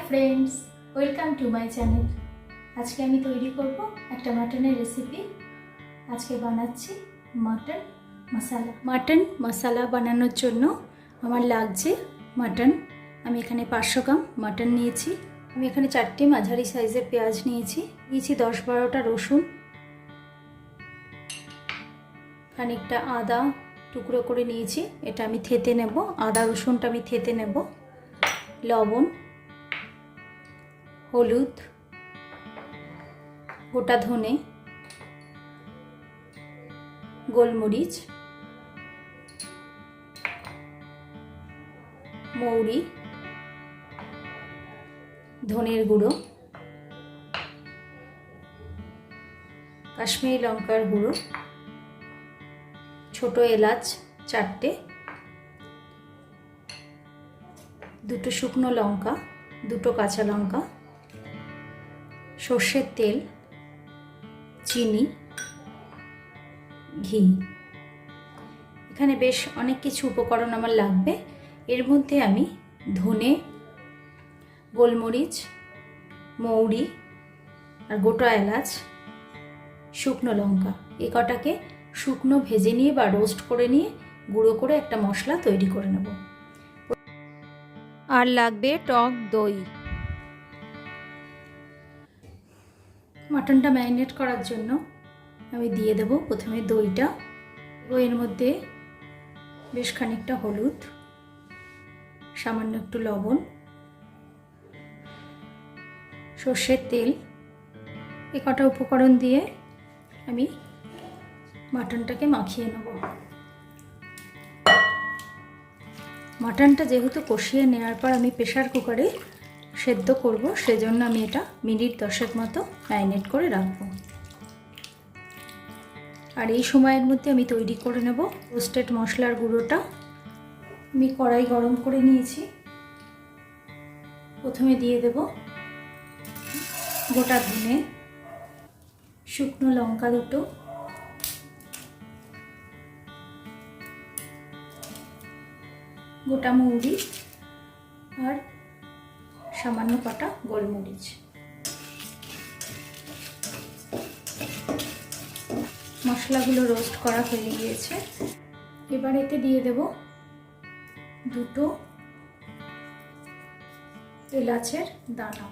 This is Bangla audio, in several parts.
Friends welcome to my channel. आज के आमी तैरी करब एक मटनेर रेसिपि। आज के बनाচ্ছি मटन मसाला। मटन मसाला बनानोर जोन्नो आमार लागছে मटन। आमी एखाने 500 ग्राम मटन निয়েছি। आमी एखाने 4टी माझारी साइजेर पेঁয়াজ निয়েছি। 10-12টা रसुन, खानिकटा आदा टुकरो करे निয়েছি। এটা আমি থেতে নেব। आदा रसुनটা আমি থেতে নেব। लवण, हलुद, गोटा धने, गोलमरिच, मौरी, धनेर गुड़ो, काश्मीरी लंकार गुड़ो, छोटो एलाच 4টে, দুটো শুকনো লঙ্কা, দুটো কাঁচা লঙ্কা, সরষের তেল, চিনি, ঘি। এখানে বেশ অনেক কিছু উপকরণ আমার লাগবে। এর মধ্যে আমি ধনে, গোলমরিচ, মৌরি আর গোটা এলাচ, শুকনো লঙ্কা এই কটাকে শুকনো ভেজে নিয়ে বা রোস্ট করে নিয়ে গুঁড়ো করে একটা মশলা তৈরি করে নেব। আর লাগবে টক দই। মাটনটা ম্যারিনেট করার জন্য আমি দিয়ে দেব প্রথমে দইটা। এর মধ্যে বেশ খানিকটা হলুদ, সামান্য একটু লবণ, সর্ষের তেল, এই কটা উপকরণ দিয়ে আমি মাটনটাকে মাখিয়ে নেব। মাটনটা যেহেতু কষিয়ে নেওয়ার পর আমি প্রেসার কুকারে সেদ্ধ করব, সেজন্য আমি এটা মিনিট 10 মতো ম্যারিনেট করে রাখব। আর এই সময়ের মধ্যে আমি তৈরি করে নেব রোস্টেড মশলার গুঁড়োটা। আমি কড়াই গরম করে নিয়েছি। প্রথমে দিয়ে দেব গোটা ধনে, শুকনো লঙ্কা দুটো, গোটা মৌরি আর সামান্য কটা গোলমরিচ। মশলাগুলো রোস্ট করা হয়ে গিয়েছে। এবার এতে দিয়ে দেব দুটো এলাচের দানা,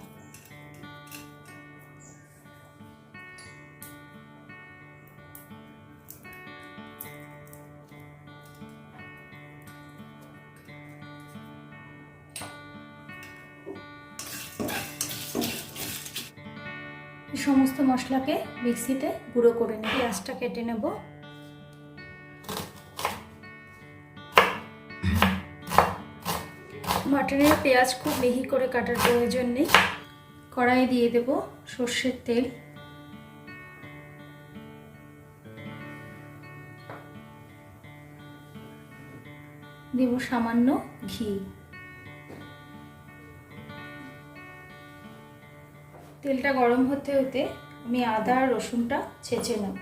সমস্ত মশলাকে মিক্সিতে গুঁড়ো করে নিয়ে পেঁয়াজটা কেটে নেব। মাটনের পেঁয়াজ খুব মিহি করে কাটার প্রয়োজন নেই। কড়াইয়ে দিয়ে দেব সর্ষের তেল, দেব সামান্য ঘি। তেলটা গরম হতে হতে আমি আদা আর রসুনটা ছেঁচে নেব।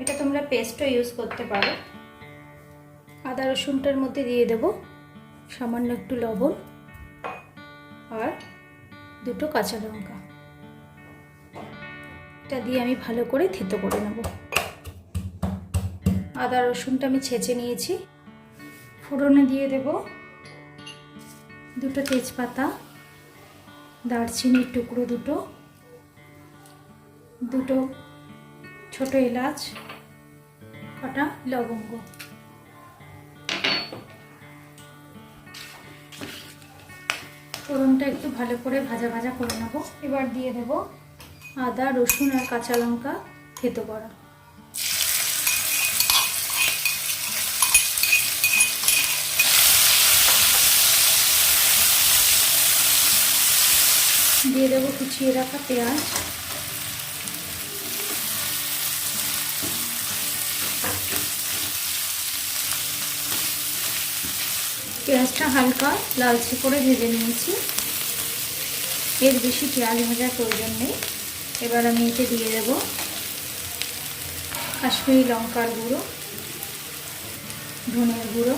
এটা তোমরা পেস্টও ইউজ করতে পারো। আদা রসুনটার মধ্যে দিয়ে দেব সামান্য একটু লবণ আর দুটো কাঁচা লঙ্কা। এটা দিয়ে আমি ভালো করে থেতো করে নেব। আদা রসুনটা আমি ছেঁচে নিয়েছি। ফোড়নে দিয়ে দেব দুটো তেজপাতা, দারচিনির টুকরো দুটো, দুটো ছোট এলাচ, কটা লবঙ্গ। ফোড়নটা একটু ভালো করে ভাজা ভাজা করে নেব। এবার দিয়ে দেব আদা রসুন আর কাঁচা লঙ্কা থেতো করা। দিয়ে দেবো কুচিয়ে রাখা পেঁয়াজ, পেঁয়াজটা হালকা লালচে করে ভেজে নিয়েছি। এর বেশি পেঁয়াজ ভাজার প্রয়োজন নেই। এবার আমি এতে দিয়ে দেব কাশ্মীরি লঙ্কার গুঁড়ো, ধনের গুঁড়ো,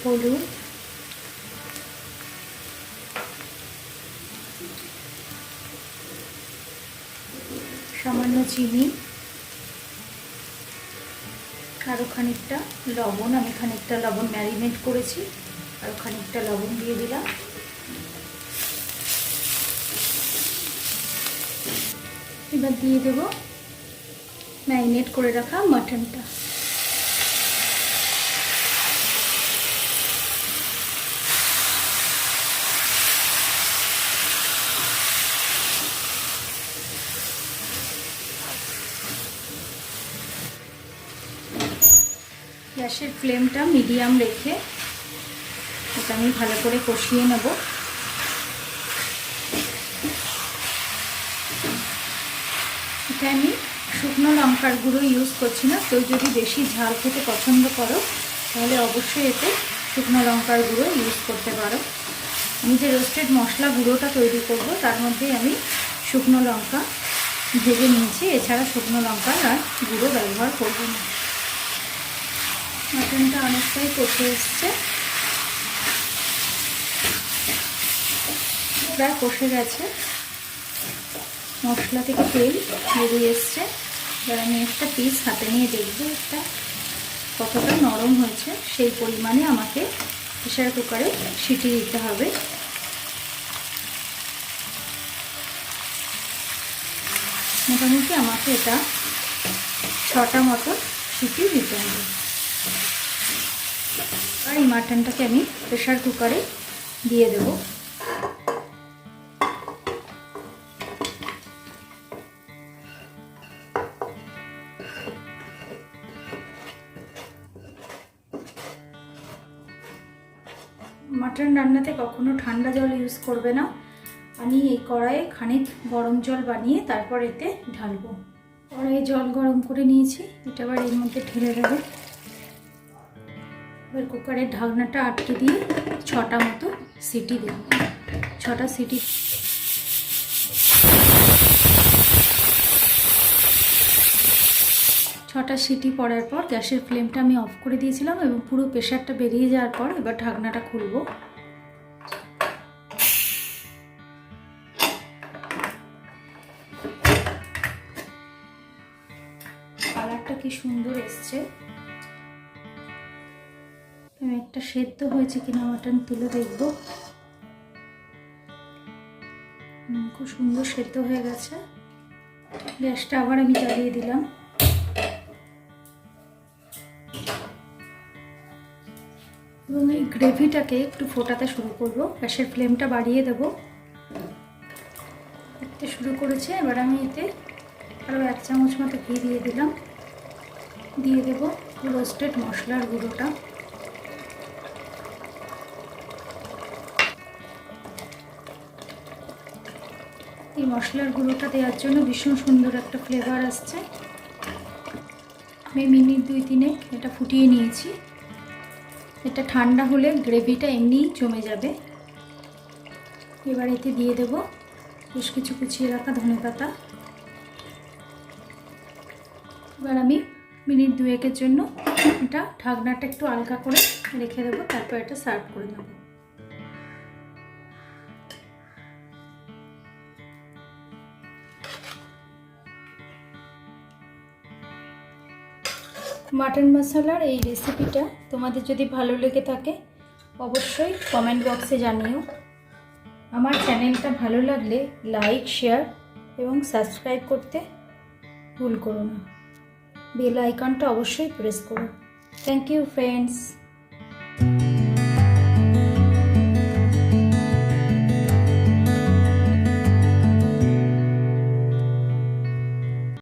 হলুদ, সামান্য চিনি, আরও খানিকটা লবণ। আমি খানিকটা লবণ ম্যারিনেট করেছি, আরও খানিকটা লবণ দিয়ে দিলাম। এবার দিয়ে দেব ম্যারিনেট করে রাখা মাটনটা। গ্যাসের ফ্লেমটা মিডিয়াম রেখে এটা আমি ভালো করে কষিয়ে নেব। এটা আমি শুকনো লঙ্কার গুঁড়ো ইউজ করছি না। কেউ যদি বেশি ঝাল খেতে পছন্দ করো তাহলে অবশ্যই এতে শুকনো লঙ্কার গুঁড়ো ইউজ করতে পারো। আমি যে রোস্টেড মশলা গুঁড়োটা তৈরি করব তার মধ্যে আমি শুকনো লঙ্কা ভেজে নিয়েছি, এছাড়া শুকনো লঙ্কার আর গুঁড়ো ব্যবহার করব না। মাটনটা অনেকটাই কষে এসছে, প্রায় কষে গেছে, মশলা থেকে তেল বেরিয়ে এসছে। এবার আমি একটা পিস হাতে নিয়ে দেখব এটা কতটা নরম হয়েছে। সেই পরিমাণে আমাকে প্রেসার কুকারে সিটি দিতে হবে। মোটামুটি আমাকে এটা 6টা মতো সিটি দিতে হবে। আর এই মাটনটাকে আমি প্রেসার কুকারে দিয়ে দেব। মাটন রান্নাতে কখনো ঠান্ডা জল ইউজ করবে না। আমি এই কড়াইয়ে খানিক গরম জল বানিয়ে তারপর এতে ঢালবো। কড়াইয়ে জল গরম করে নিয়েছি, এটা আবার এর মধ্যে ঢেলে দেবো। এবার কুকারের ঢাকনাটা আটকে দিয়ে 6টা মতো সিটি দেব। 6টা সিটি পড়ার পর গ্যাসের ফ্লেমটা আমি অফ করে দিয়েছিলাম এবং পুরো প্রেশারটা বেরিয়ে যাওয়ার পর এবার ঢাকনাটা খুলবো। কালারটা কি সুন্দর এসছে। আমি একটা সেদ্ধ হয়েছে কিনা মাটন তুলে দেখব। খুব সুন্দর সেদ্ধ হয়ে গেছে। গ্যাসটা আবার আমি জ্বালিয়ে দিলাম। এবং এই গ্রেভিটাকে একটু ফোটাতে শুরু করব। গ্যাসের ফ্লেমটা বাড়িয়ে দেব। ফুটতে শুরু করেছে। এবার আমি এতে আরও 1 চামচ মতো ঘি দিয়ে দিলাম। দিয়ে দেব রোস্টেড মশলার গুঁড়োটা। এই মশলার গুঁড়োটা দেওয়ার জন্য ভীষণ সুন্দর একটা ফ্লেভার আসছে। আমি মিনিট 2-3 এটা ফুটিয়ে নিয়েছি। এটা ঠান্ডা হলে গ্রেভিটা এমনিই জমে যাবে। এবার এতে দিয়ে দেব বেশ কিছু কুচিয়ে রাখা ধনেপাতা। এবার আমি মিনিট 2-এর জন্য এটা ঢাকনাটা একটু হালকা করে রেখে দেবো, তারপর এটা সার্ভ করে দেবো। মাটন মশলার এই রেসিপিটা তোমাদের যদি ভালো লেগে থাকে অবশ্যই কমেন্ট বক্সে জানিও। আমার চ্যানেলটা ভালো লাগলে লাইক, শেয়ার এবং সাবস্ক্রাইব করতে ভুল করো না। বেল আইকনটা অবশ্যই প্রেস করো। Thank you friends.